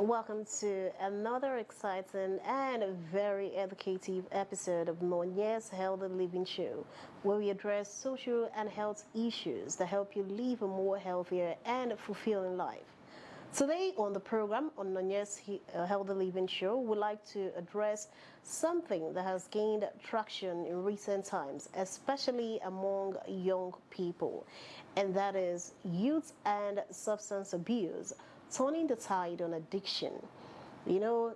Welcome to another exciting and very educative episode of Nonye's Healthy Living Show, where we address social and health issues that help you live a more healthier and fulfilling life. Today on the program on Nonye's Healthy Living Show, we'd like to address something that has gained traction in recent times, especially among young people, and that is youth and substance abuse, turning the tide on addiction. You know,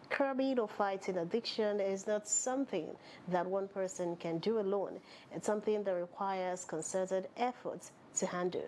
Curbing or fighting addiction is not something that one person can do alone. It's something that requires concerted efforts to handle.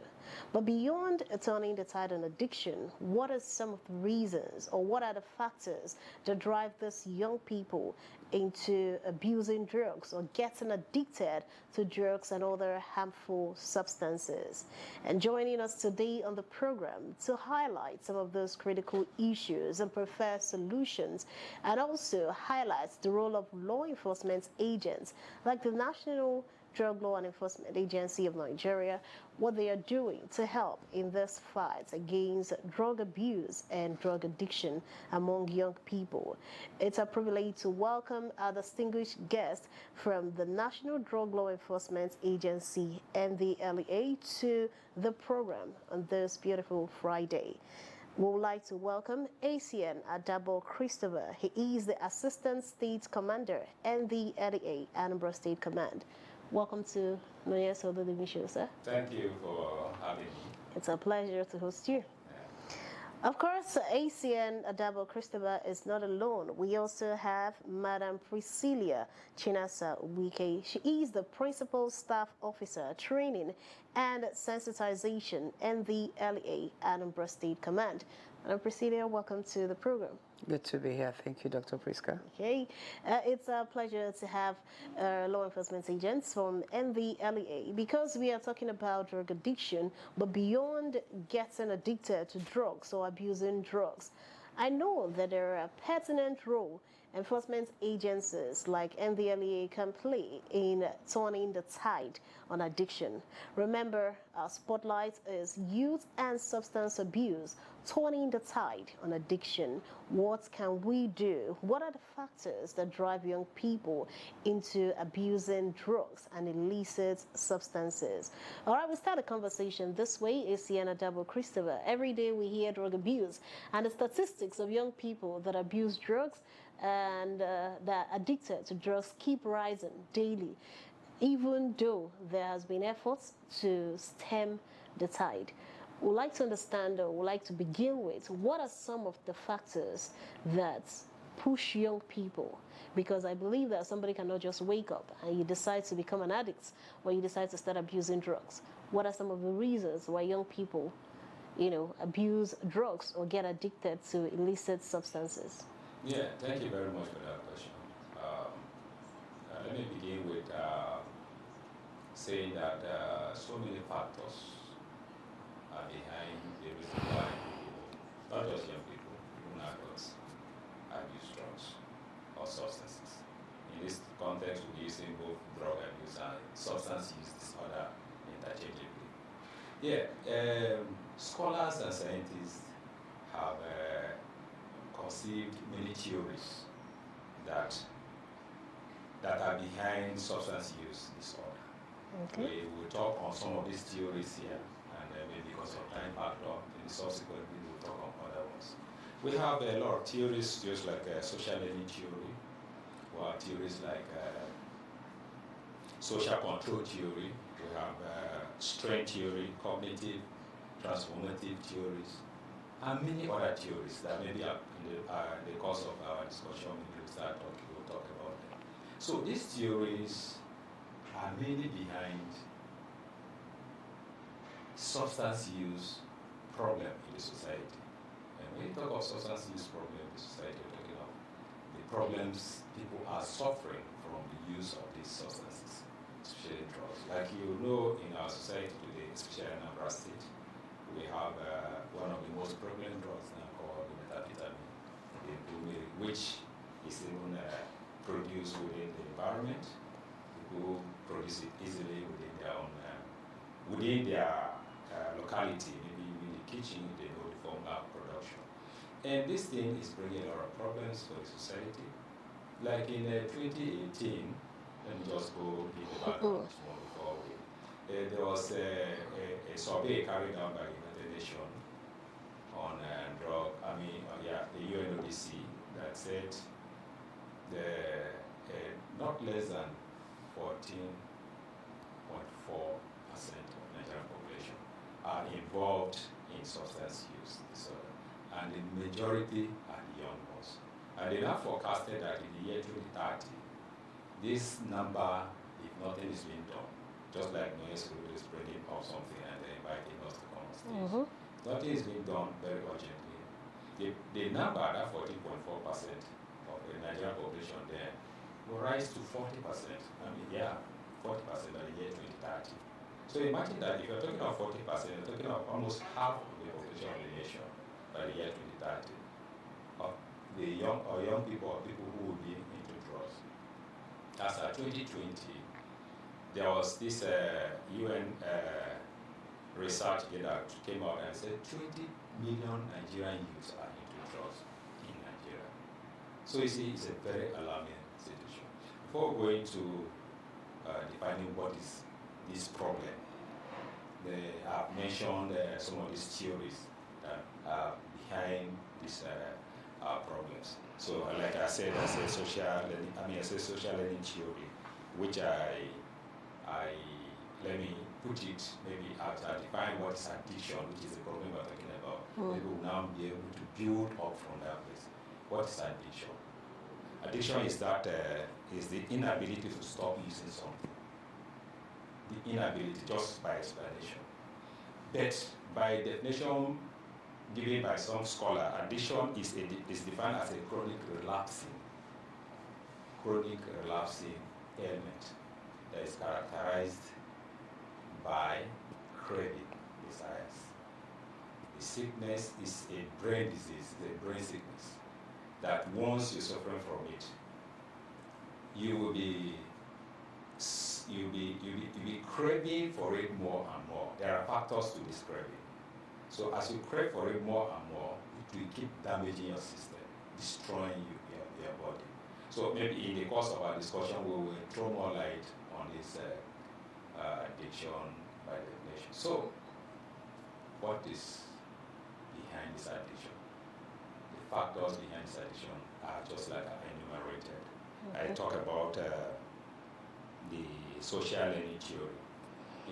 But beyond turning the tide on addiction, what are some of the reasons or what are the factors that drive these young people into abusing drugs or getting addicted to drugs and other harmful substances? And joining us today on the program to highlight some of those critical issues and prefer solutions, and also highlights the role of law enforcement agents like the National Drug Law and Enforcement Agency of Nigeria, what they are doing to help in this fight against drug abuse and drug addiction among young people. It's a privilege to welcome our distinguished guest from the National Drug Law Enforcement Agency, NDLEA, to the program on this beautiful Friday. We would like to welcome ACN Adabo Christopher. He is the Assistant State Commander, NDLEA, Anambra State Command. Welcome to Noyes Healthy Living Show, sir. Thank you for having me. It's a pleasure to host you. Of course, ACN Adabo Christopher is not alone. We also have Madam Priscilla Chinasa Wike. She is the Principal Staff Officer, Training and Sensitization in the LEA Anambra State Command. Madam Priscilla, welcome to the program. Good to be here. Thank you, Dr. Priska. Okay. It's a pleasure to have law enforcement agents from NVLEA because we are talking about drug addiction, but beyond getting addicted to drugs or abusing drugs, I know that there are a pertinent role enforcement agencies like NVLEA can play in turning the tide on addiction. Remember, our spotlight is youth and substance abuse, turning the tide on addiction. What can we do? What are the factors that drive young people into abusing drugs and illicit substances? All right, we start a conversation this way. Is Sienna Double Christopher. Every day we hear drug abuse and the statistics of young people that abuse drugs and that are addicted to drugs keep rising daily, even though there has been efforts to stem the tide. We'd like to understand, or we'd like to begin with, what are some of the factors that push young people? Because I believe that somebody cannot just wake up and you decide to become an addict or you decide to start abusing drugs. What are some of the reasons why young people, abuse drugs or get addicted to illicit substances? Yeah, thank you very much for that question. Let me begin with saying that so many factors are behind the reason why people, not just young people, even adults, abuse drugs or substances. In this context, we're using both drug abuse and substance use disorder interchangeably. Scholars and scientists have conceived many theories that are behind substance use disorder. Okay. We will talk on some of these theories here, and maybe because of time factor, maybe subsequently we'll talk on other ones. We have a lot of theories, just like social learning theory, or theories like social control theory. We have strength theory, cognitive, transformative theories, and many other theories that maybe in the course of our discussion we'll talk about them. So these theories are mainly behind substance use problem in the society. And when you talk of substance use problem in the society, we're talking of the problems people are suffering from the use of these substances, especially drugs. Like you know, in our society today, especially in Anambra State, we have one of the most prevalent drugs now called methamphetamine, which is even produced within the environment. People produce it easily within their own, within their locality, maybe in the kitchen, they know the formula of production. And this thing is bringing a lot of problems for the society. Like in 2018, let me just go give the background small before we. There was a survey carried out by the United Nations on the UNODC that said not less than 14.4% of Nigerian population are involved in substance use disorder, and the majority are the young ones. And they now forecasted that in the year 2030, this number, if nothing is being done, just like Noyes is bringing up something and then inviting us to come on stage, nothing is being done very urgently. The number, that 14.4% of the Nigerian population there, will rise to 40%. 40% by the year 2030. So imagine that if you're talking about 40%, you're talking about almost half of the population of the nation by the year 2030 of the young people or people who will be into drugs. As at 2020, there was this UN research that came out and said 20 million Nigerian youths are into drugs in Nigeria. So you see, it's a very alarming situation. Before going to defining what is this problem, I've mentioned some of these theories that are behind these problems. So, like I said, I say social learning theory, which let me put it maybe as I define what is addiction, which is the problem we're talking about. People will now be able to build up from that place. What is addiction? Addiction is is the inability to stop using something. The inability, just by explanation. But by definition given by some scholar, addiction is defined as a chronic relapsing ailment that is characterized by craving, desires. The sickness is a brain disease, a brain sickness, that once you're suffering from it, you will be craving for it more and more. There are factors to this craving. So as you crave for it more and more, it will keep damaging your system, destroying your body. So maybe in the course of our discussion, we will throw more light on this addiction by definition. So what is behind this addiction? The factors behind this addiction are just like I enumerated. I talk about the social learning theory.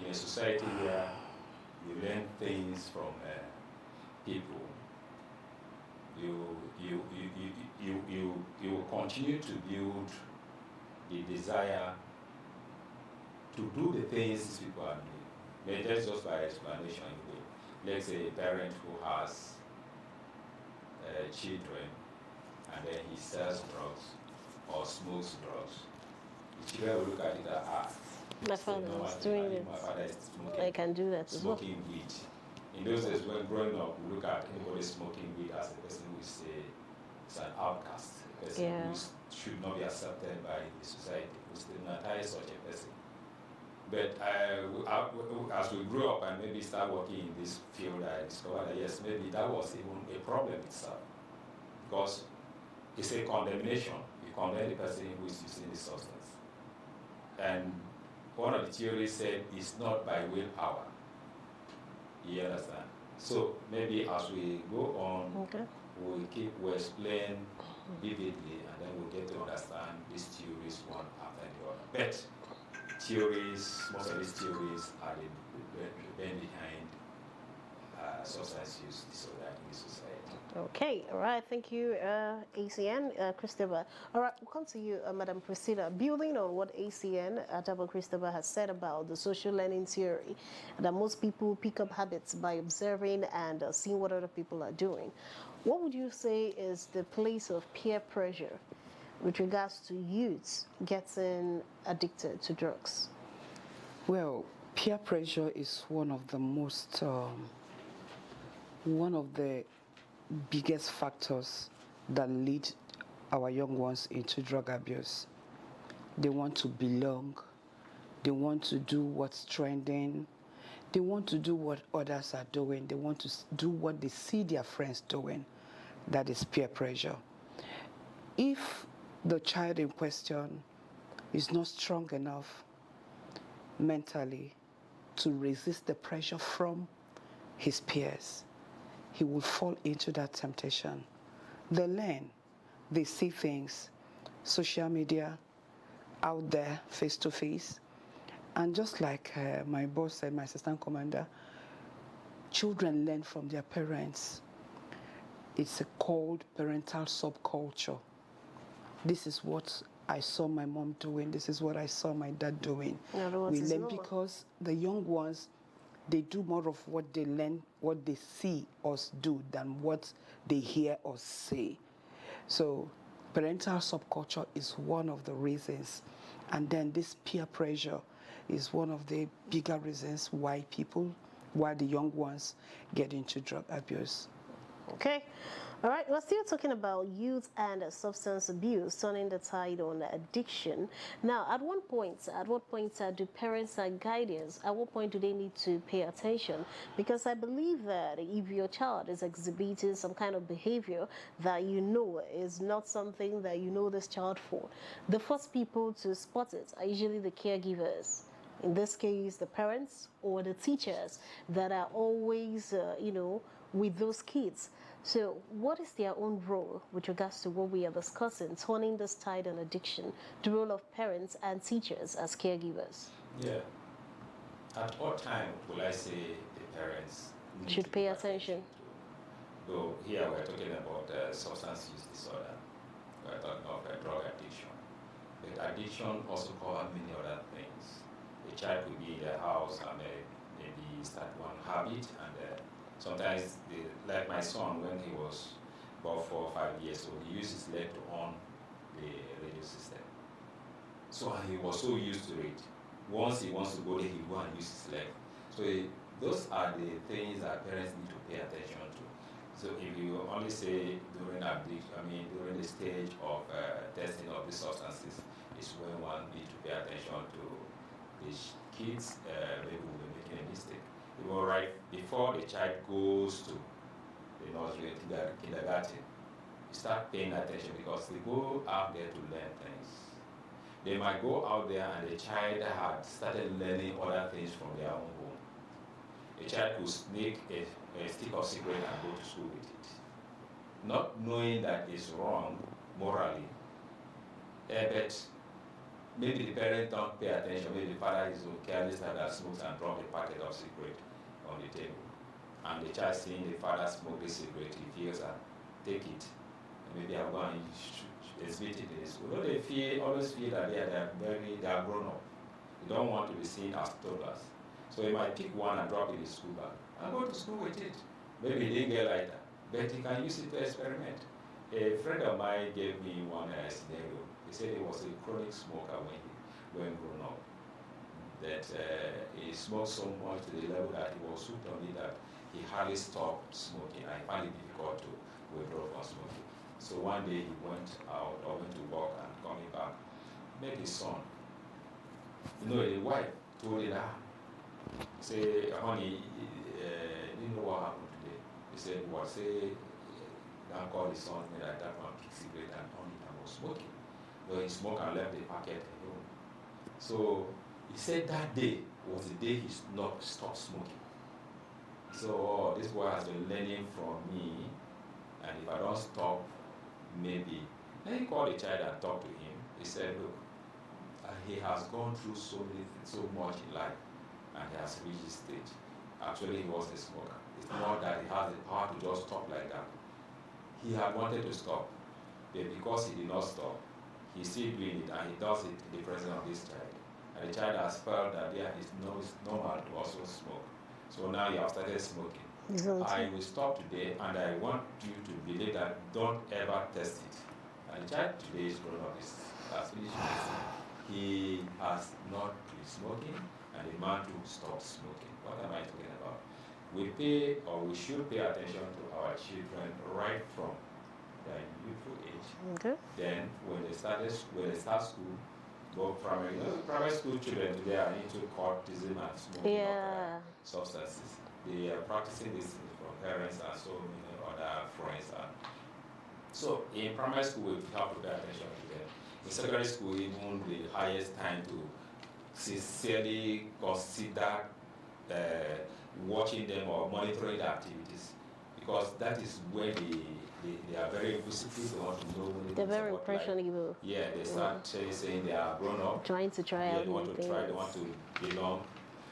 In a society where you learn things from people, you will continue to build the desire to do the things these people are doing. That's just by explanation. Let's say a parent who has children and then he sells drugs or smokes drugs. The children will look at it as, my father is doing it. My father is smoking. I can do that as well. Smoking weed. In those days, when growing up, we look at anybody smoking weed as a person who is an outcast, a person who should not be accepted by the society, who stigmatize such a person. But as we grew up and maybe start working in this field, I discovered that yes, maybe that was even a problem itself, because it's a condemnation. You condemn the person who is using the substance. And one of the theories said it's not by willpower. You understand? So maybe as we go on, we'll explain vividly, and then we'll get to understand these theories one after the other. But most of these theories are the brain behind substance use disorder in the society. Okay, all right, thank you, ACN, Christopher. All right, we'll come to you, Madam Priscilla. Building on what ACN, Double Christopher, has said about the social learning theory, that most people pick up habits by observing and seeing what other people are doing. What would you say is the place of peer pressure with regards to youths getting addicted to drugs? Well, peer pressure is one of the most, one of the biggest factors that lead our young ones into drug abuse. They want to belong. They want to do what's trending. They want to do what others are doing. They want to do what they see their friends doing. that is peer pressure. If the child in question is not strong enough mentally to resist the pressure from his peers, he will fall into that temptation. They learn, they see things, social media, out there, face to face. And just like my boss said, my assistant commander, children learn from their parents. It's a called parental subculture. This is what I saw my mom doing. This is what I saw my dad doing. In other words, We it's learn normal. because the young ones, they do more of what they learn, what they see us do than what they hear us say. So parental subculture is one of the reasons. And then this peer pressure is one of the bigger reasons why the young ones get into drug abuse. Okay. All right. We're still talking about youth and substance abuse, turning the tide on addiction. Now, at what point do parents and guardians, at what point do they need to pay attention? Because I believe that if your child is exhibiting some kind of behavior that you know is not something that you know this child for, the first people to spot it are usually the caregivers. In this case, the parents or the teachers that are always, with those kids. So, what is their own role with regards to what we are discussing, turning this tide on addiction, the role of parents and teachers as caregivers? Yeah. At what time will I say the parents need Should to pay give attention. to? Though here we're talking about substance use disorder, we're talking of drug addiction. But addiction also covers many other things. A child could be in the house and maybe start one habit, and sometimes, like my son, when he was about 4 or 5 years old, he used his leg to on the radio system. So he was so used to it. Once he wants to go there, he go and use his leg. So those are the things that parents need to pay attention to. So if you only say during during the stage of testing of the substances, is when one need to pay attention to the kids. Maybe will be making a mistake. You know, right before the child goes to the nursery, kindergarten, you start paying attention because they go out there to learn things. They might go out there and the child had started learning other things from their own home. A child could sneak a stick of cigarette and go to school with it, not knowing that it's wrong morally. But maybe the parents don't pay attention. Maybe the father is careless that smokes and drop a packet of cigarette on the table. And the child seeing the father smoke the cigarette, he feels that take it. And maybe I'm going to exhibit it in school. You know, they always feel that they are grown up. They don't want to be seen as toddlers. So he might pick one and drop it in the school bag and go to school with it. Maybe he didn't get lighter, but he can use it to experiment. A friend of mine gave me one scenario. He said he was a chronic smoker when grown up. That he smoked so much to the level that he was hooked on it that he hardly stopped smoking. I found it difficult to withdraw from smoking. So one day he went out or went to work and coming back, met his son. You know, the wife told him, say, honey, didn't know what happened today. He said, what? Say, don't call his son, like that one, pick cigarette and on it and was smoking. Well, he smoked and left the packet alone. So he said that day was the day he stopped smoking. So this boy has been learning from me, and if I don't stop, maybe. Then he called the child and talked to him. He said, look, he has gone through so much in life, and he has reached this stage. Actually, he was a smoker. It's not that he has the power to just stop like that. He had wanted to stop, but because he did not stop, he's still doing it, and he does it in the presence of this child. And the child has felt that it's normal to also smoke. So now you have started smoking. I will stop today, and I want you to believe that don't ever test it. And the child today is grown up, has finished medicine. He has not been smoking, and the man too stopped smoking. What am I talking about? We should pay attention to our children right from their youthful age. Okay. Then when they start school, go private school children today are into courtism and smoking of substances. They are practicing these things from parents and so many other friends. And So in primary school, we have to pay attention to them. In secondary school, even the highest time to sincerely consider uh, watching them or monitoring their activities, because that is where they are very inquisitive. They want to know when They're things very about life. impressionable. Yeah, they start saying they are grown up. Trying to try Yeah, out they want new to try. They things. want to belong,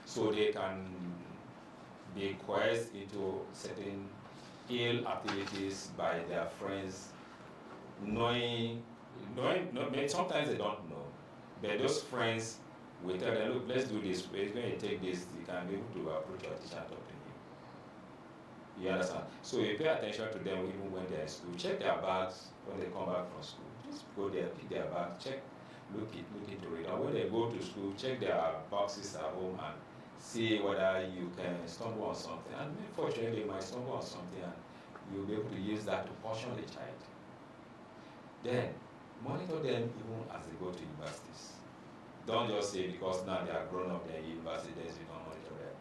so they can be coerced into certain ill activities by their friends, knowing, no, sometimes they don't know, but those friends will tell them, look, let's do this. When you take this, you can be able to approach your teacher and talk to him. You understand? So you pay attention to them even when they're in school. Check their bags when they come back from school. Just go there, pick their bag, check, look into it. And when they go to school, check their boxes at home and see whether you can stumble on something. And unfortunately, you might stumble on something and you'll be able to use that to caution the child. Then monitor them even as they go to universities. Don't just say because now they are grown up, they're in university, you don't monitor them.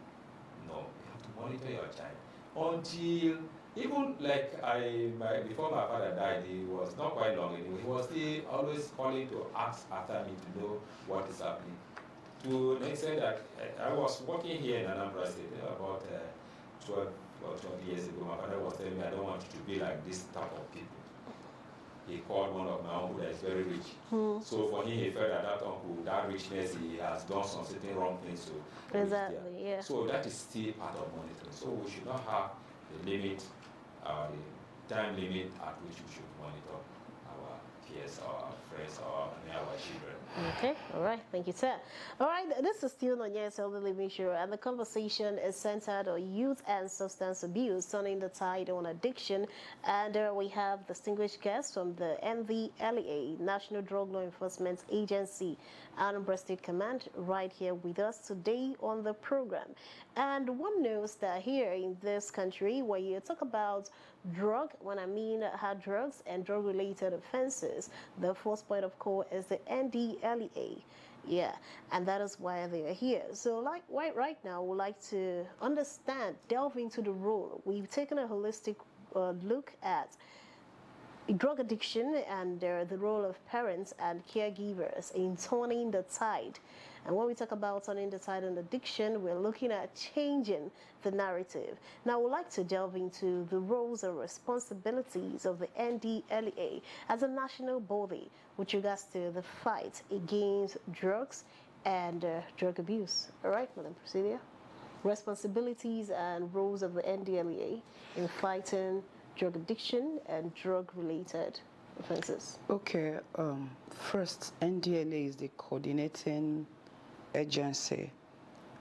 No, you have to monitor your child until, even like before my father died, he was not quite long anyway. He was still always calling to ask after me to know what is happening. To the extent that I was working here in Anambra State about 12 or 20 years ago. My father was telling me, I don't want you to be like this type of people. He called one of my uncle that is very rich. So for him, he felt that uncle, that richness, he has done some certain wrong things. So Exactly, yeah. So that is still part of monitoring. So we should not have the limit, the time limit at which we should monitor our peers, our friends, our children. Okay, all right, thank you, sir. All right, this is still on Yes Healthy Living Show, and the conversation is centered on youth and substance abuse, turning the tide on addiction. And we have distinguished guests from the NVLEA, National Drug Law Enforcement Agency, Anambra State Command, right here with us today on the program. And one knows that here in this country, where you talk about when I mean hard drugs and drug-related offenses, the first point of call is the NDLEA. Yeah, and that is why they are here. So, like right now, we'd like to delve into the role. We've taken a holistic look at drug addiction and the role of parents and caregivers in turning the tide. And when we talk about turning the tide on addiction, we're looking at changing the narrative. Now, we'd like to delve into the roles and responsibilities of the NDLEA as a national body with regards to the fight against drugs and drug abuse. All right, Madam Presidia. Responsibilities and roles of the NDLEA in fighting drug addiction and drug-related offenses. Okay, first, NDLA is the coordinating agency.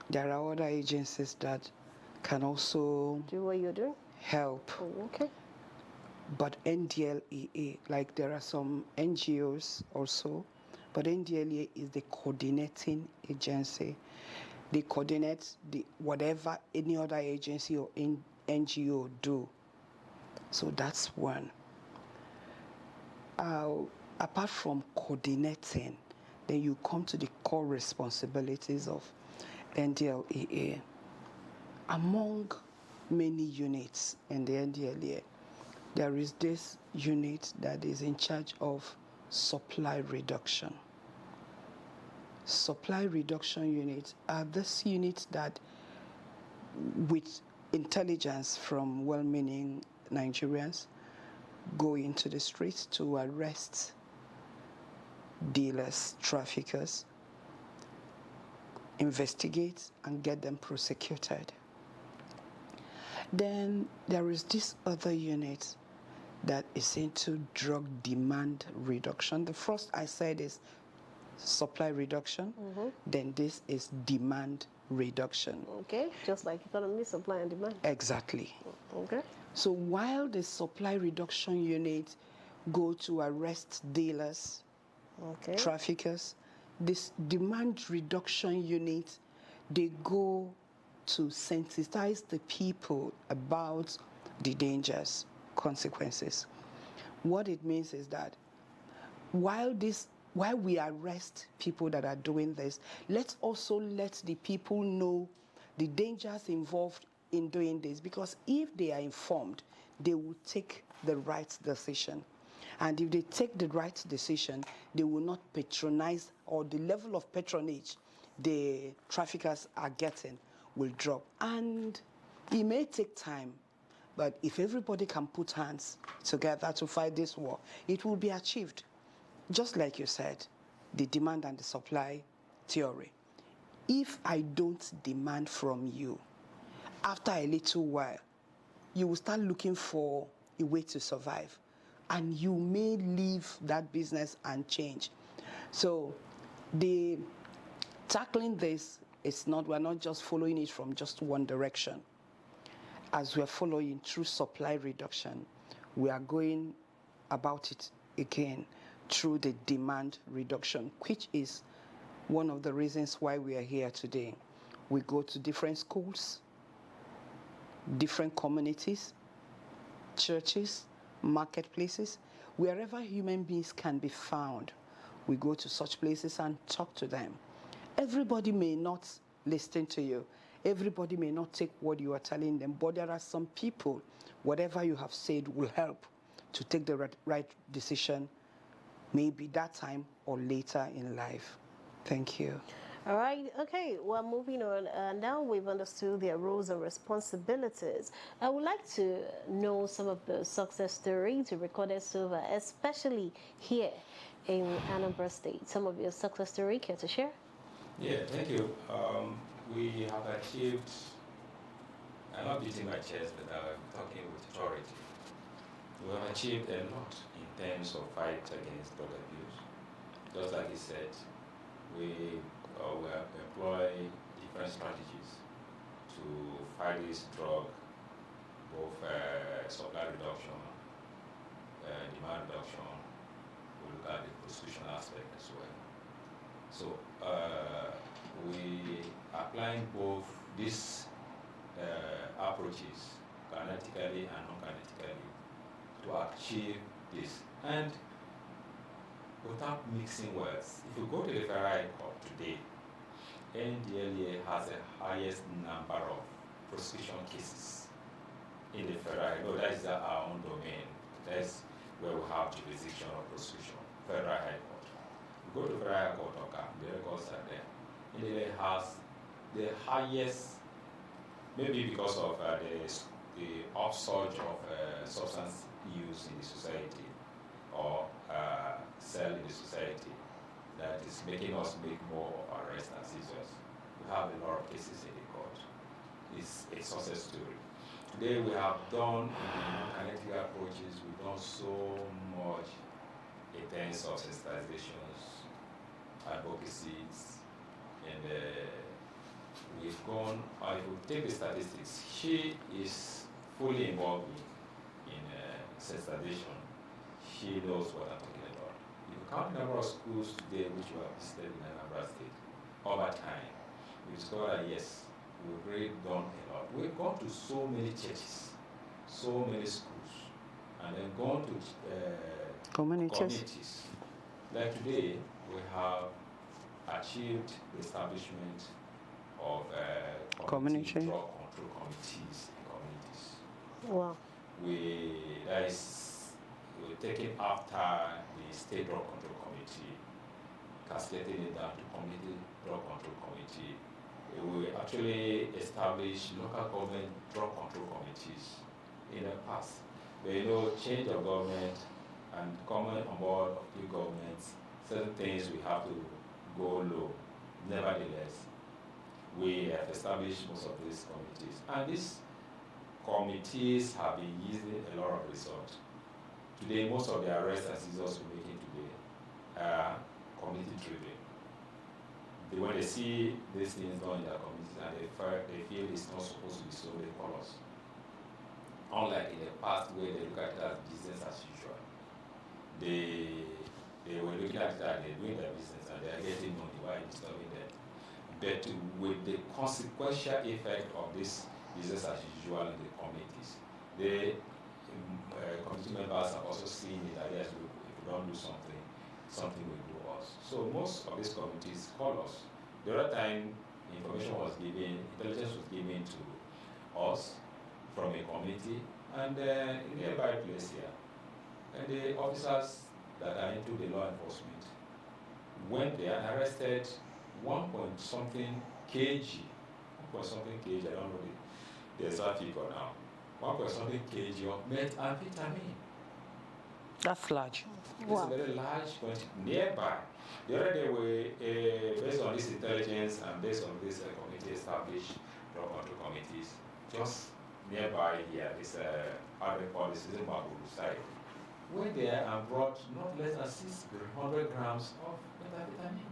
There are other agencies that can also do what you're doing, help. Oh, okay. But NDLEA, like there are some NGOs also, but NDLEA is the coordinating agency. They coordinate whatever any other agency or NGO do. So that's one. Apart from coordinating, then you come to the core responsibilities of NDLEA. Among many units in the NDLEA, there is this unit that is in charge of supply reduction. Supply reduction units are this unit that, with intelligence from well-meaning Nigerians, go into the streets to arrest dealers, traffickers, investigate and get them prosecuted. Then there is this other unit that is into drug demand reduction. The first I said is supply reduction, then this is demand reduction. Okay, just like economy, supply and demand. Exactly. Okay. So while the supply reduction unit go to arrest dealers, traffickers, this demand reduction unit, they go to sensitize the people about the dangers, consequences. What it means is that while we arrest people that are doing this, let's also let the people know the dangers involved in doing this, because if they are informed, they will take the right decision. And if they take the right decision, they will not patronize, or the level of patronage the traffickers are getting will drop. And it may take time, but if everybody can put hands together to fight this war, it will be achieved. Just like you said, the demand and the supply theory. If I don't demand from you, after a little while, you will start looking for a way to survive, and you may leave that business and change. So the tackling this is not, we're not just following it from just one direction. As we're following through supply reduction, we are going about it again through the demand reduction, which is one of the reasons why we are here today. We go to different schools, different communities, churches, marketplaces, wherever human beings can be found. We go to such places and talk to them. Everybody may not listen to you. Everybody may not take what you are telling them, but there are some people, whatever you have said will help to take the right decision, maybe that time or later in life. Thank you. All right, okay, well, moving on. Now we've understood their roles and responsibilities. I would like to know some of the success stories you recorded so far, especially here in Anambra State. Some of your success story, care to share? Yeah, thank you. We have achieved, I'm not beating my chest, but I'm talking with authority. We have achieved a lot in terms of fight against drug abuse. Just like he said, we will employ different strategies to fight this drug, both supply reduction, demand reduction. We look at the prostitution aspect as well. So we applying both these approaches, kinetically and non-kinetically, to achieve this. And without mixing words, if you go to the Federal High Court today, NDLEA has the highest number of prosecution cases in the Federal High Court. That is our own domain. That's where we have jurisdiction of prosecution, Federal High Court. You go to Federal High Court, the records are there. NDLEA has the highest, maybe because of the upsurge of substance use in the society, or sell in the society, that is making us make more arrests and seizures. We have a lot of cases in the court. It's a success story. Today we have done kinetic approaches, we've done so much in terms of sensitizations, advocacies, and we've gone, if you take the statistics, she is fully involved in sensitization. She knows what I'm talking about. If you count the number of schools today which we have visited in Anambra State, over time, we discovered that yes, we've really done a lot. We've gone to so many churches, so many schools, and then gone to communities. Like today, we have achieved the establishment of community drug control committees in communities. Wow. We're taking after the State Drug Control Committee, cascading it down to Community Drug Control Committee. We actually established local government drug control committees in the past. But change of government and coming on board of new governments, certain things we have to go low. Nevertheless, we have established most of these committees. And these committees have been yielding a lot of results. Today, most of the arrests and seizures we're making today are community driven. When they see these things done in their communities and they feel it's not supposed to be so, they call us. Unlike in the past where they look at it as business as usual. They were looking at it as they're doing their business and they're getting money while disturbing them. But with the consequential effect of this business as usual in the communities, the community members have also seen it that yes, if we don't do something, something will do us. So most of these communities call us. The other time information was given, intelligence was given to us from a community, and in a nearby place here, And the officers that are into the law enforcement went there and arrested 1 point something kg, 1 point something kg, I don't know the exact figure now, 1 point something kg of methamphetamine. That's large. It's Wow. a very large quantity nearby. The other day, based on this intelligence and based on this committee established drug control committees, just nearby here, this other policy, this Maguru side, went there and brought not less than 600 grams of methamphetamine.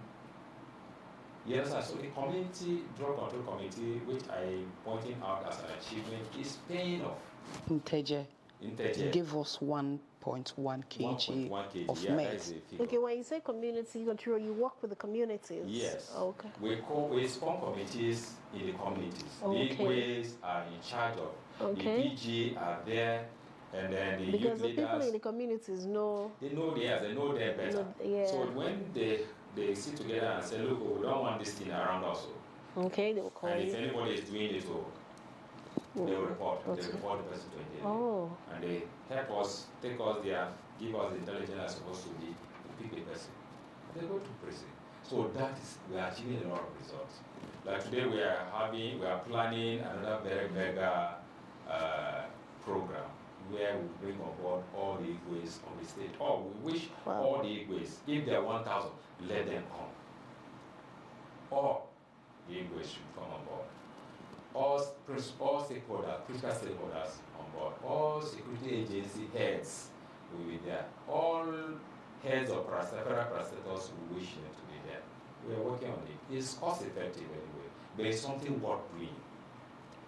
You understand? So the community drug control committee, which I pointing out as an achievement, is paying off. Integer Integer. give us 1.1 kg 1.1 kg, of yeah, meth. that is the figure. Okay, when you say community control, you work with the communities. Yes. Okay. We spawn committees in the communities. Okay. The Igwes are in charge of. Okay. The PG are there, and then the Because youth the people leaders. in the communities know. They know theirs. They know them better. Yeah. So when they sit together and say, look, we don't want this thing around us. Okay, they will call And if you. anybody is doing it, they will report. Okay. They report the person to NDLA. Oh. And they help us, take us there, give us the intelligence that's supposed to be, to pick the person. And they go to prison. So that is, we are achieving a lot of results. Like today we are planning another very mega program where we bring on board all the Igwes of the state. Or we wish all the Igwes, if they are 1,000, let them come. All the Igwes should come on board. All stakeholders, critical stakeholders on board. All security agency heads will be there. All heads of federal parastatals who wish them to be there. We are working on it. It's cost effective anyway, but it's something worth doing.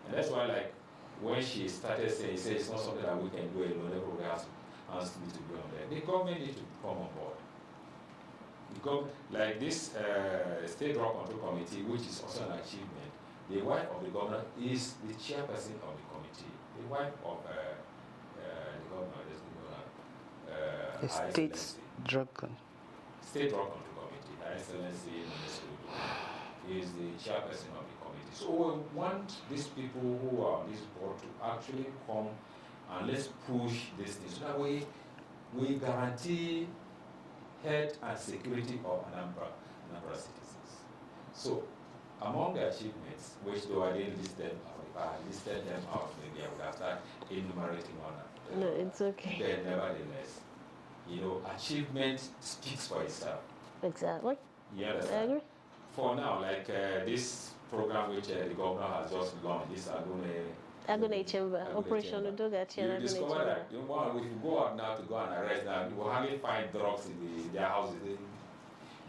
And that's why, like, when she started saying, it's not something that we can do alone, everybody has to be on there. The government needs to come on board. Because, like this State Drug Control Committee, which is also an achievement, the wife of the governor is the chairperson of the committee. The wife of the governor is The Her state Excellency. State Drug Control Committee, Her Excellency is the chairperson of the committee. So we want these people who are on this board to actually come and let's push this thing so that we guarantee health and security of Anambra citizens. So among the achievements, which though I didn't list them out, if I listed them out, maybe I would have started enumerating one. No, it's okay. But nevertheless, achievement speaks for itself. Exactly. You I understand? agree. For now, like this program which the governor has just launched, this Agone Chamber, Operation Udoga you discover that if you go out now to go and arrest them, you will hardly find drugs in their houses. They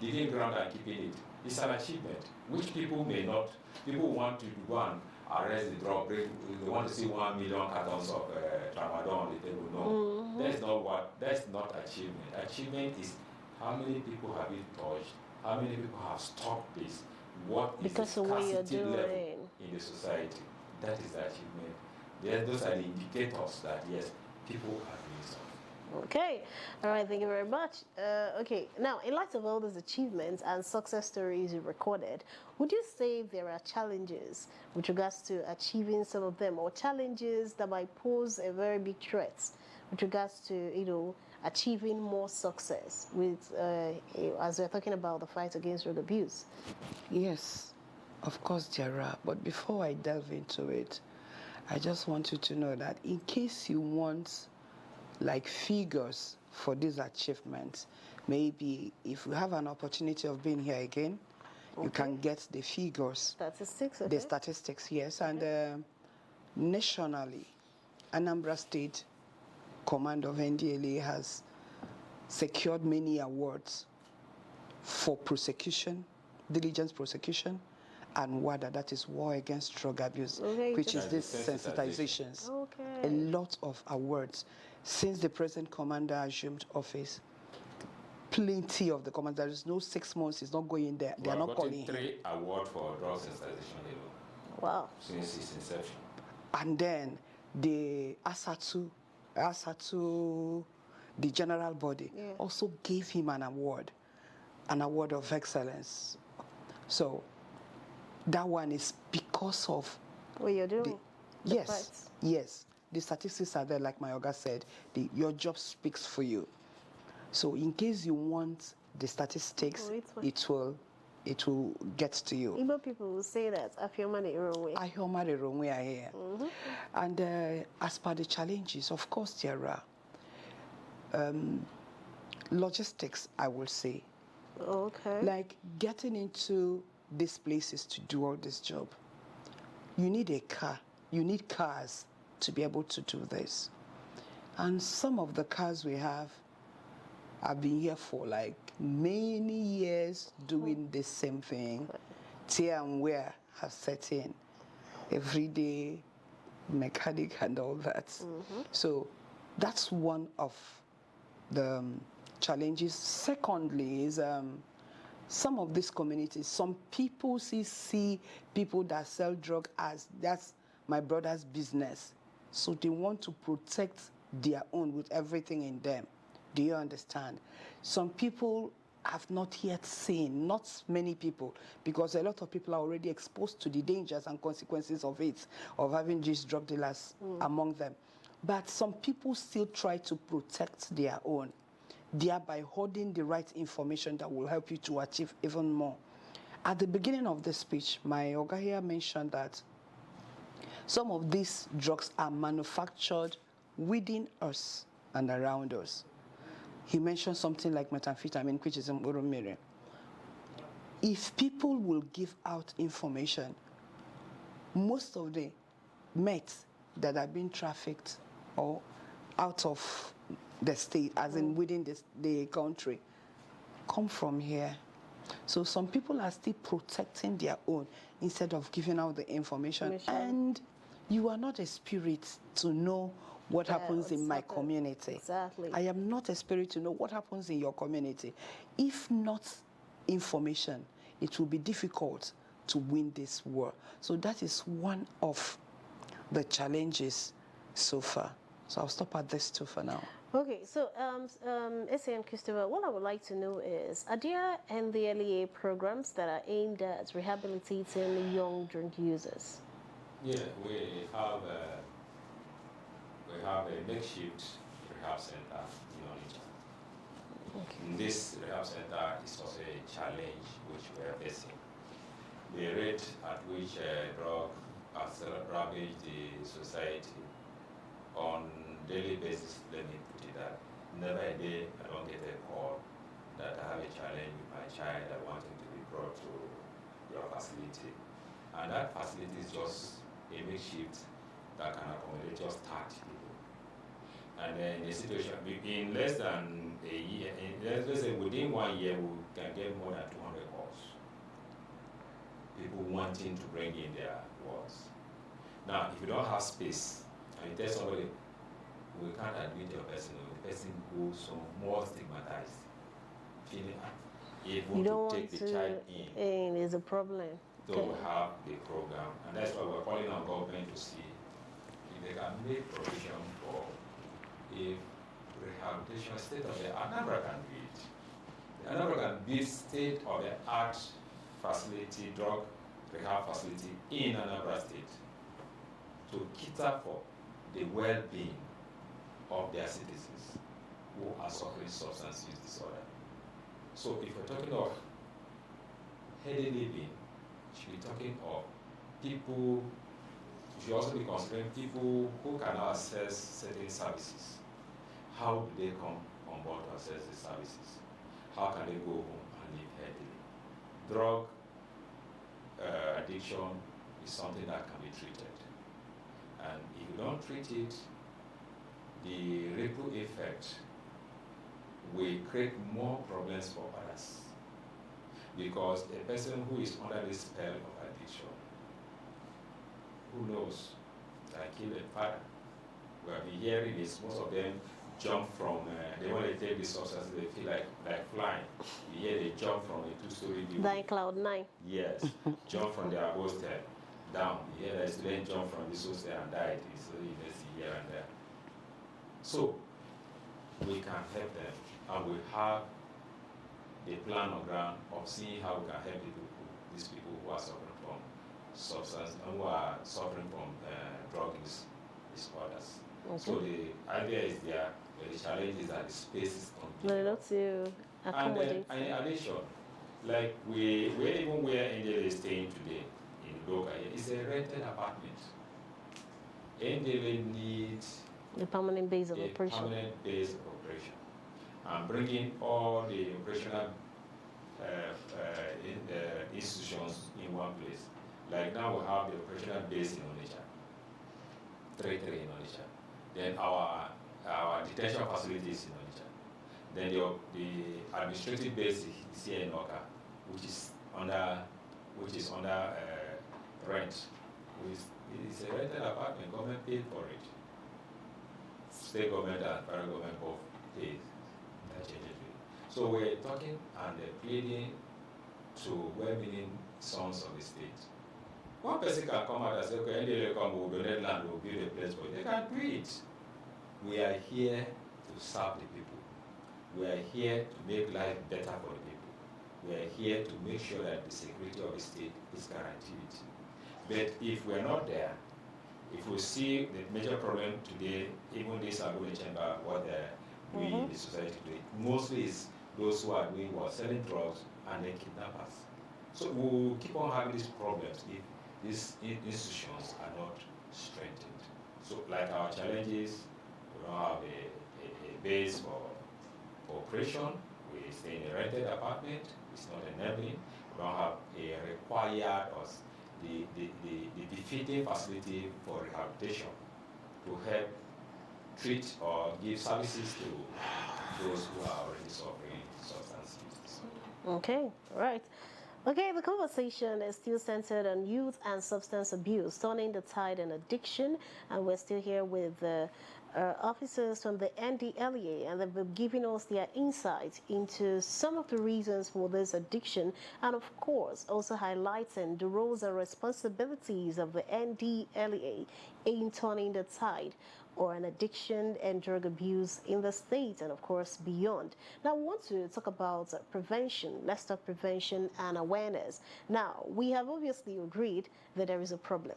digging ground and keeping it. It's an achievement, which people may not. People want to go and arrest the drug. They want to see 1 million cartons of tramadol on the table. No, that's not achievement. Achievement is how many people have it touched, how many people have stopped this, what is Because the of what you're scarcity level doing. in the society. That is the achievement. Those are the indicators that yes, people are doing something. Okay. All right. Thank you very much. Okay. Now, in light of all these achievements and success stories you recorded, would you say there are challenges with regards to achieving some of them, or challenges that might pose a very big threat with regards to achieving more success with as we're talking about the fight against drug abuse? Yes, of course there are. But before I delve into it, I just want you to know that in case you want like figures for these achievements, maybe if we have an opportunity of being here again, you can get the figures. Statistics, okay. The statistics, yes. And nationally, Anambra State Command of NDLA has secured many awards for prosecution, diligence prosecution, and WADA, that is War Against Drug Abuse, which is this sensitizations. Okay. A lot of awards. Since the present commander assumed office, plenty of the commanders, there is no 6 months, he's not going there. They are not calling him. 3 awards for drug sensitization alone. Wow. Since its inception. And then the ASATU, the general body, also gave him an award of excellence. So that one is because of What you're doing? yes, the statistics are there, like my Oga said, your job speaks for you. So in case you want the statistics, it will get to you. Igbo people will say that Afioma the wrong way. Ahioma the wrong way I hear. And as per the challenges, of course there are logistics, I will say. Okay. Like getting into these places to do all this job. You need a car. You need cars to be able to do this. And some of the cars we have been here for like many years doing the same thing. Tear and wear have set in. Everyday mechanic and all that. So that's one of the challenges. Secondly is some of these communities, some people see people that sell drug as that's my brother's business. So they want to protect their own with everything in them. Do you understand? Some people have not yet seen, not many people, because a lot of people are already exposed to the dangers and consequences of it, of having these drug dealers among them. But some people still try to protect their own, thereby holding the right information that will help you to achieve even more. At the beginning of the speech, my Oga here mentioned that some of these drugs are manufactured within us and around us. He mentioned something like methamphetamine, which is Urumere. If people will give out information, most of the meth that are being trafficked or out of the state, as in within the country, come from here. So some people are still protecting their own instead of giving out the information. And you are not a spirit to know what happens in my community. Exactly. I am not a spirit to know what happens in your community. If not information, it will be difficult to win this war. So that is one of the challenges so far. So I'll stop at this too for now. Okay, so SAM Christopher, what I would like to know is, are there NDLEA programs that are aimed at rehabilitating young drug users? Yeah, we have a makeshift rehab center in Onitsha. Okay. This rehab center is also a challenge which we are facing. The rate at which drug has ravaged the society on daily basis, let me put it that never a day I don't get a call that I have a challenge with my child, I want him to be brought to your facility. And that facility is just a makeshift that can accommodate just 30 people. And then in a situation, in less than a year, let's say within 1 year, we can get more than 200 calls. People wanting to bring in their wards. Now, if you don't have space, and you tell somebody, we can't admit your person, the person goes so more stigmatized, feeling able to take the child in. Is a problem. So we have the program, and that's why we're calling on government to see if they can make provision for a rehabilitation state of the art. Anambra can do it. Anambra can build state of the art facility, drug rehab facility in Anambra State to cater for the well-being of their citizens who are suffering substance use disorder. So if we're talking of healthy living, we should be talking of people, we should also be considering people who can access certain services. How do they come on board to access these services? How can they go home and live healthily? Drug addiction is something that can be treated. And if you don't treat it, the ripple effect will create more problems for others. Because a person who is under the spell of addiction, who knows, can kill a father. We have been hearing this, most of them jump from, they want to take this substance, they feel like flying. You hear they jump from a 2-story building. Like Cloud9. Yes, jump from their hostel down. You hear that student jump from this hostel and died. So you see here and there. So we can help them, and we have a plan on ground of seeing how we can help these people who are suffering from substance and who are suffering from drug use disorders. Okay. So the idea is there, but the challenge is that the space is No, not not to and then, accommodate. in addition, like even where Angel is staying today in Doka, it's a rented apartment. Angel needs The permanent base of a operation. permanent base of operation. And bringing all the operational institutions in one place. Like now we have the operational base in Onitsha, 3 in Onitsha. Then our detention facilities in Onitsha. Then the administrative base is here in Oka, which is under rent. It's a rented apartment. Government paid for it. State government and federal government both paid. That changes it. So we're talking and pleading to well-meaning sons of the state. One person can come out and say, okay, NDLA come, we'll donate land, we'll build a place for it. They can do it. We are here to serve the people. We are here to make life better for the people. We are here to make sure that the security of the state is guaranteed. But if we're not there, if we see the major problem today, even this Agone chamber, what we in the society today, mostly is those who are doing what, selling drugs and then kidnappers. So we will keep on having these problems if these institutions are not strengthened. So like our challenges, we don't have a base for operation. We stay in a rented apartment. It's not enabling. We don't have a required or the befitting facility for rehabilitation to help treat or give services to those who are already suffering substance use. Okay, all right. Okay, the conversation is still centered on youth and substance abuse, turning the tide in addiction, and we're still here with officers from the NDLEA, and they've been giving us their insights into some of the reasons for this addiction, and of course, also highlighting the roles and responsibilities of the NDLEA in turning the tide or an addiction and drug abuse in the state and of course beyond. Now we want to talk about prevention. Let's talk prevention and awareness. Now we have obviously agreed that there is a problem.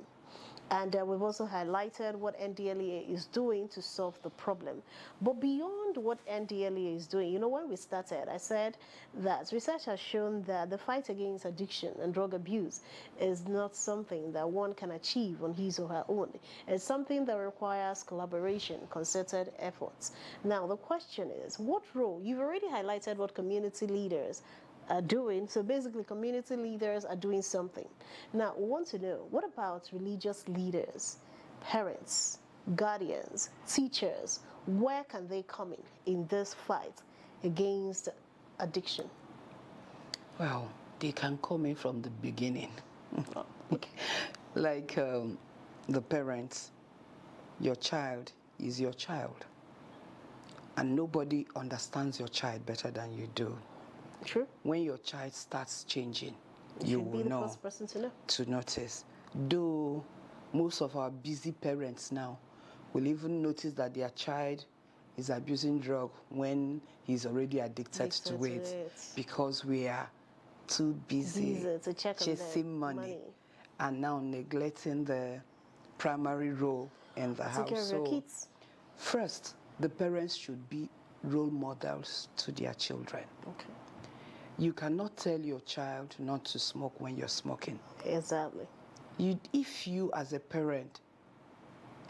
And we've also highlighted what NDLEA is doing to solve the problem. But beyond what NDLEA is doing, you know, when we started, I said that research has shown that the fight against addiction and drug abuse is not something that one can achieve on his or her own. It's something that requires collaboration, concerted efforts. Now, the question is, what role? You've already highlighted what community leaders are doing. So basically, community leaders are doing something. Now, we want to know, what about religious leaders, parents, guardians, teachers? Where can they come in this fight against addiction? Well, they can come in from the beginning. Okay. Like the parents, your child is your child. And nobody understands your child better than you do. True. When your child starts changing, You you should be will the know first person to know. to notice. Though most of our busy parents now will even notice that their child is abusing drug when he's already addicted to it, because we are too busy to check chasing money and now neglecting the primary role in the Take house. care of your So kids. first, the parents should be role models to their children. Okay. You cannot tell your child not to smoke when you're smoking. Exactly. If you as a parent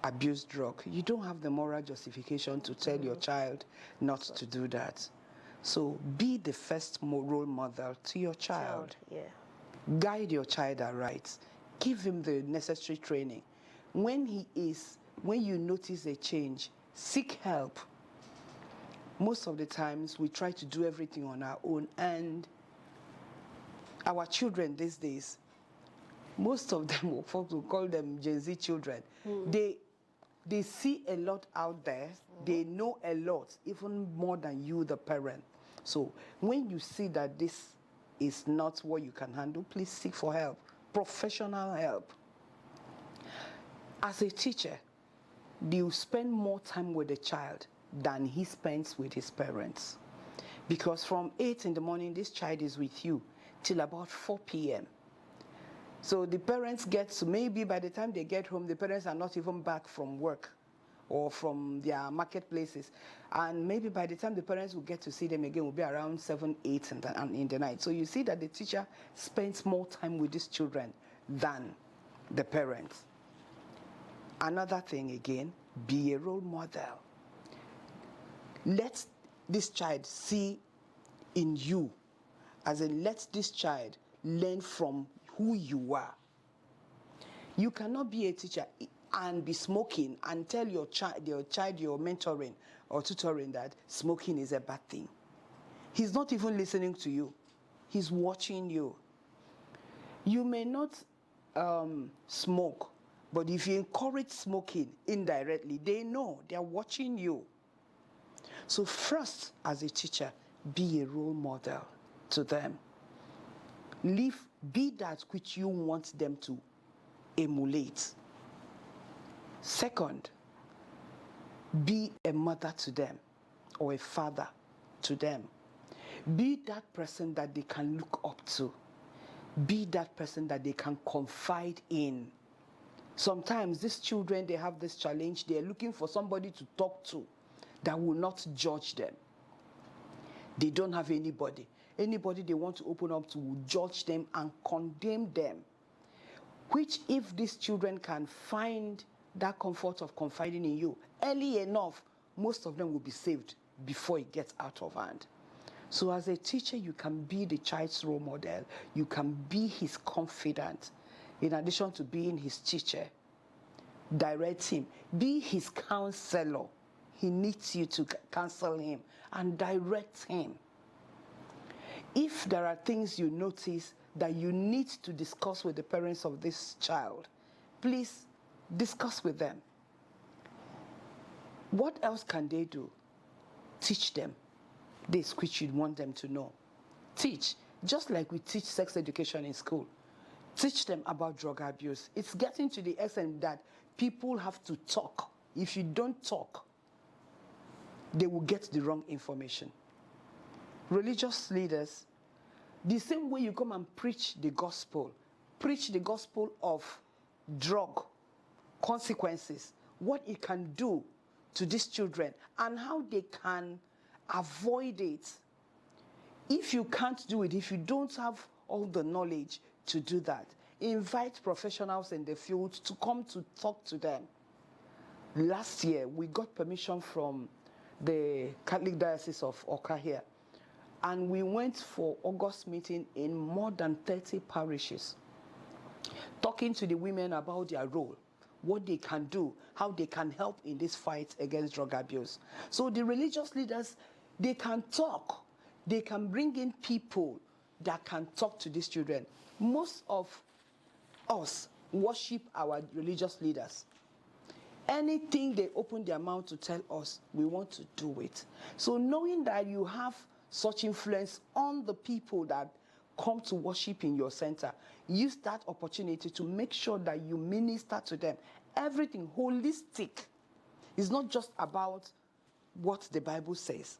abuse drug, you don't have the moral justification to tell your child not to do that. So be the first role model to your child. Yeah. Guide your child aright. Give him the necessary training. When you notice a change, seek help. Most of the times we try to do everything on our own, and our children these days, most of them, folks will call them Gen Z children, they see a lot out there, they know a lot, even more than you, the parent. So when you see that this is not what you can handle, please seek for help, professional help. As a teacher, you spend more time with the child than he spends with his parents. Because from 8 in the morning, this child is with you till about 4 p.m. So the parents get to, maybe by the time they get home, the parents are not even back from work. or from their marketplaces. And maybe by the time the parents will get to see them again will be around 7, 8 in the night. So you see that the teacher spends more time with these children than the parents. Another thing again, be a role model. Let this child see in you, as in let this child learn from who you are. You cannot be a teacher and be smoking and tell your child you're mentoring or tutoring that smoking is a bad thing. He's not even listening to you. He's watching you. You may not smoke, but if you encourage smoking indirectly, they know, they're watching you. So first, as a teacher, be a role model to them. Be that which you want them to emulate. Second, be a mother to them or a father to them. Be that person that they can look up to. Be that person that they can confide in. Sometimes these children, they have this challenge. They're looking for somebody to talk to that will not judge them. They don't have anybody. Anybody they want to open up to will judge them and condemn them. Which, if these children can find that comfort of confiding in you early enough, most of them will be saved before it gets out of hand. So as a teacher, you can be the child's role model. You can be his confidant. In addition to being his teacher, direct him. Be his counselor. He needs you to counsel him and direct him. If there are things you notice that you need to discuss with the parents of this child, please discuss with them. What else can they do? Teach them this which you'd want them to know. Teach, just like we teach sex education in school. Teach them about drug abuse. It's getting to the extent that people have to talk. If you don't talk, they will get the wrong information. Religious leaders, the same way you come and preach the gospel of drug consequences, what it can do to these children and how they can avoid it. If you can't do it, if you don't have all the knowledge to do that, invite professionals in the field to come to talk to them. Last year, we got permission from the Catholic Diocese of Oka here, and we went for August meeting in more than 30 parishes, talking to the women about their role, what they can do, how they can help in this fight against drug abuse. So the religious leaders, they can talk. They can bring in people that can talk to these children. Most of us worship our religious leaders. Anything they open their mouth to tell us, we want to do it. So knowing that you have such influence on the people that come to worship in your center, use that opportunity to make sure that you minister to them. Everything holistic. It's not just about what the Bible says.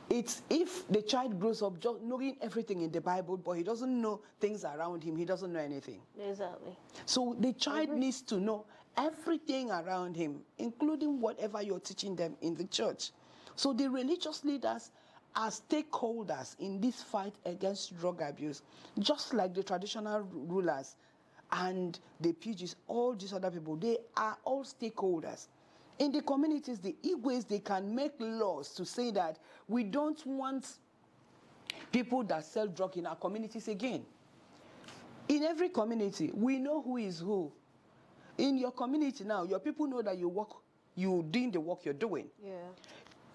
It's if the child grows up just knowing everything in the Bible, but he doesn't know things around him, he doesn't know anything. Exactly. So the child needs to know everything around him, including whatever you're teaching them in the church. So the religious leaders are stakeholders in this fight against drug abuse, just like the traditional rulers and the PGs, all these other people, they are all stakeholders. In the communities, the Igwes, they can make laws to say that we don't want people that sell drugs in our communities again. In every community, we know who is who. In your community now, your people know that you're doing the work you're doing. Yeah.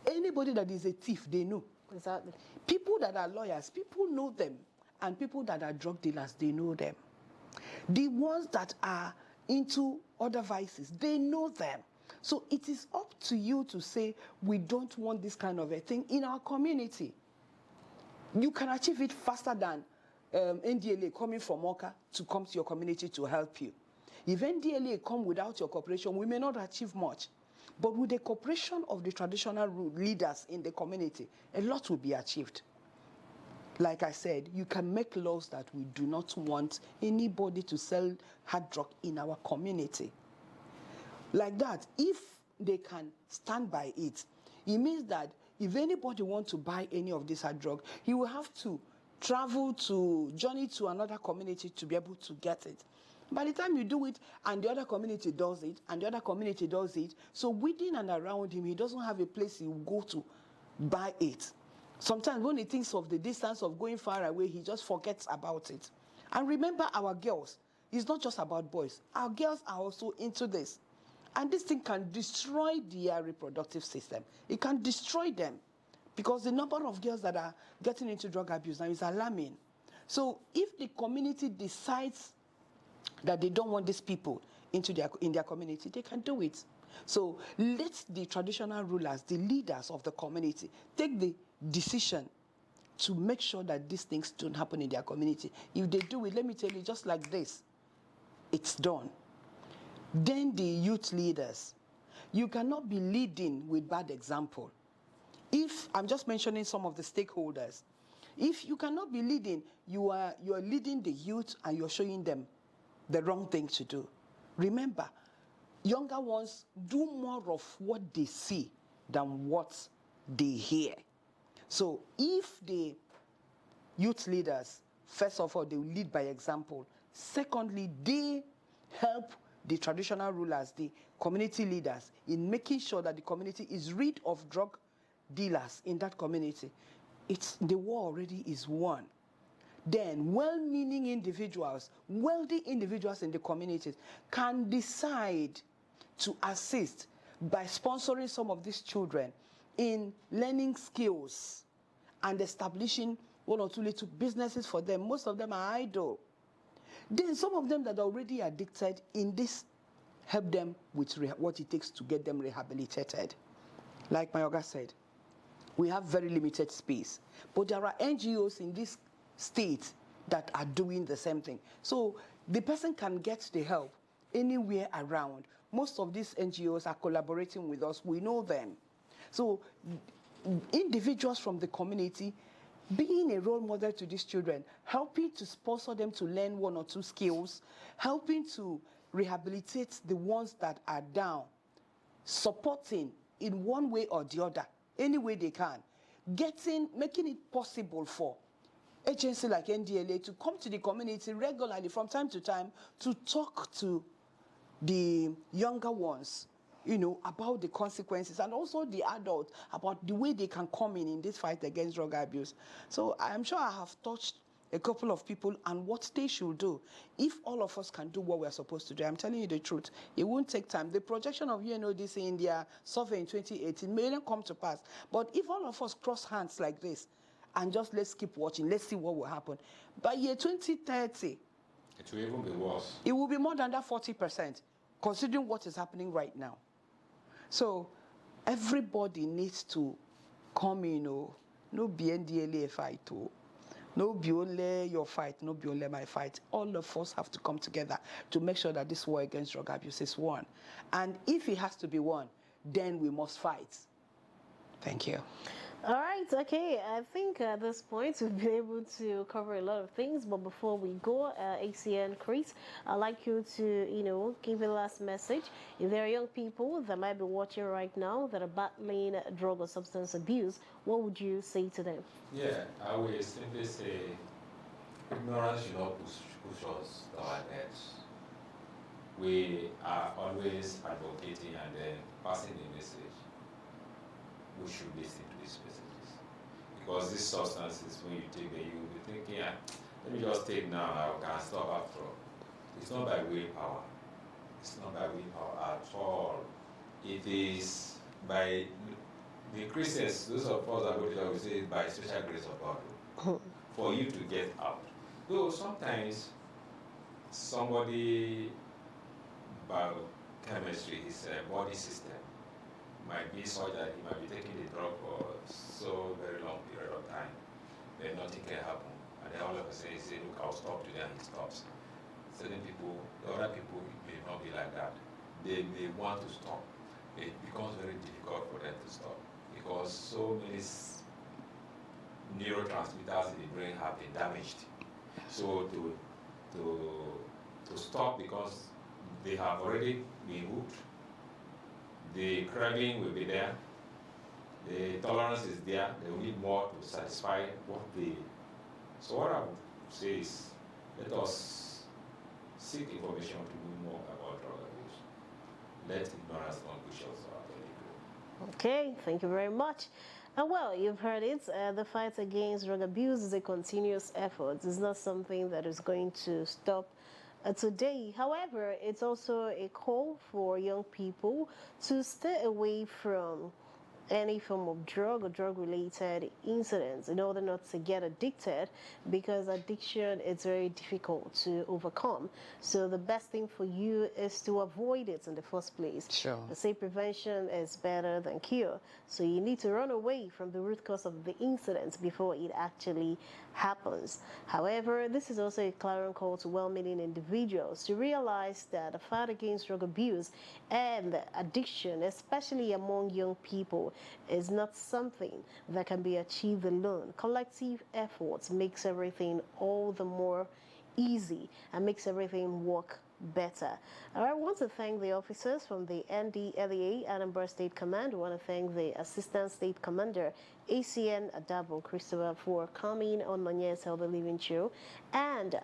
Anybody that is a thief, they know. Exactly. People that are lawyers, people know them. And people that are drug dealers, they know them. The ones that are into other vices, they know them. So it is up to you to say, we don't want this kind of a thing in our community. You can achieve it faster than NDLA coming from Oka to come to your community to help you. If NDLA come without your cooperation, we may not achieve much. But with the cooperation of the traditional leaders in the community, a lot will be achieved. Like I said, you can make laws that we do not want anybody to sell hard drug in our community. Like that, if they can stand by it. It means that if anybody wants to buy any of this hard drug, he will have to journey to another community to be able to get it. By the time you do it, and the other community does it, and the other community does it, so within and around him, he doesn't have a place he will go to buy it. Sometimes when he thinks of the distance of going far away, he just forgets about it. And remember, our girls, it's not just about boys. Our girls are also into this. And this thing can destroy their reproductive system. It can destroy them, because the number of girls that are getting into drug abuse now is alarming. So if the community decides that they don't want these people in their community, they can do it. So let the traditional rulers, the leaders of the community, take the decision to make sure that these things don't happen in their community. If they do it, let me tell you, just like this, it's done. Then the youth leaders, you cannot be leading with bad example. If I'm just mentioning some of the stakeholders, if you cannot be leading, you are leading the youth and you're showing them the wrong thing to do. Remember, younger ones do more of what they see than what they hear. So if the youth leaders, first of all, they will lead by example. Secondly, they help the traditional rulers, the community leaders, in making sure that the community is rid of drug dealers in that community. The war already is won. Then well-meaning individuals, wealthy individuals in the communities can decide to assist by sponsoring some of these children in learning skills and establishing one or two little businesses for them. Most of them are idle. Then some of them that are already addicted in this, help them with what it takes to get them rehabilitated. Like my Oga said, we have very limited space, but there are NGOs in this state that are doing the same thing. So the person can get the help anywhere around. Most of these NGOs are collaborating with us. We know them. So individuals from the community being a role model to these children, helping to sponsor them to learn one or two skills, helping to rehabilitate the ones that are down, supporting in one way or the other, any way they can, making it possible for agency like NDLA to come to the community regularly from time to time to talk to the younger ones, about the consequences, and also the adults about the way they can come in this fight against drug abuse. So I'm sure I have touched a couple of people and what they should do. If all of us can do what we're supposed to do, I'm telling you the truth, it won't take time. The projection of UNODC in their survey in 2018 may not come to pass. But if all of us cross hands like this and just let's keep watching, let's see what will happen. By year 2030, it will even be worse. It will be more than that 40%, considering what is happening right now. So everybody needs to come in, no be NDLA fight, no be only your fight, no be only my fight. All of us have to come together to make sure that this war against drug abuse is won. And if it has to be won, then we must fight. Thank you. All right, okay. I think at this point we've been able to cover a lot of things. But before we go, ACN Chris, I'd like you to, give a last message. If there are young people that might be watching right now that are battling drug or substance abuse, what would you say to them? Yeah, I will simply say ignorance should not push us to our edge. We are always advocating and then passing the message. We should listen to these messages. Because these substances, when you take them, you'll be thinking, let me just take now, I can stop after all. It's not by willpower. It's not by willpower at all. It is by the Christians, those of us that go to church, we say by special grace of God, for you to get out. Though sometimes somebody biochemistry, his body system, might be such that he might be taking the drug for so very long period of time, then nothing can happen. And then all of a sudden he says, look, I'll stop today, and he stops. Certain people, the other people may not be like that. They may want to stop. It becomes very difficult for them to stop because so many neurotransmitters in the brain have been damaged. So to stop because they have already been hooked, the craving will be there, the tolerance is there, they will need more to satisfy what they. So what I would say is, let us seek information to know more about drug abuse. Let ignorance not push us out of the Okay, thank you very much. Well, you've heard it. The fight against drug abuse is a continuous effort. It's not something that is going to stop today. However, it's also a call for young people to stay away from any form of drug or drug related incidents in order not to get addicted, because addiction is very difficult to overcome. So the best thing for you is to avoid it in the first place. Sure. They say prevention is better than cure. So you need to run away from the root cause of the incident before it actually happens. However, this is also a clarion call to well-meaning individuals to realize that the fight against drug abuse and addiction, especially among young people, is not something that can be achieved alone. Collective efforts makes everything all the more easy and makes everything work better. I want to thank the officers from the NDLEA, Anambra State Command. I want to thank the Assistant State Commander, ACN Adabo Christopher, for coming on Nonye's Healthy Living Show and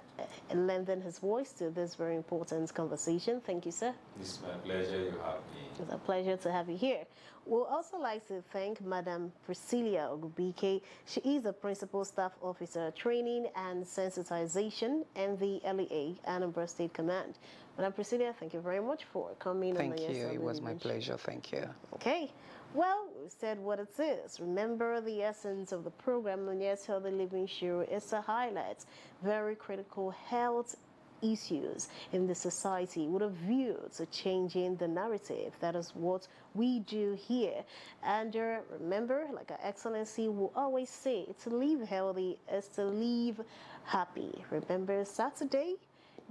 lending his voice to this very important conversation. Thank you, sir. It's my pleasure you have me. It's a pleasure to have you here. We'll also like to thank Madam Priscilla Ogubike. She is a Principal Staff Officer Training and Sensitization in the LEA, Anambra State Command. Madam Priscilla, thank you very much for coming. Thank you. It was my pleasure. Thank you. Okay. Well, we said what it is. Remember, the essence of the program, Nonye's Healthy Living Show, is to highlight very critical health issues in the society with a view to changing the narrative. That is what we do here. And remember, like Our Excellency will always say, to live healthy is to live happy. Remember, Saturday,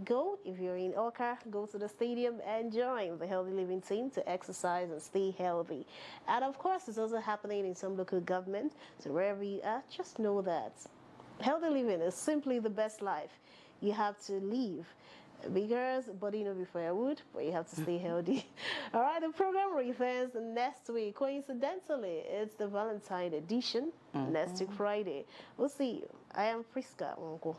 go, if you're in Oka, go to the stadium and join the Healthy Living team to exercise and stay healthy. And of course, it's also happening in some local government. So wherever you are, just know that healthy living is simply the best life. You have to live, because body no be firewood, but you have to stay healthy. All right, the program returns next week. Coincidentally, it's the Valentine edition next week Friday. We'll see you. I am Friska Uncle.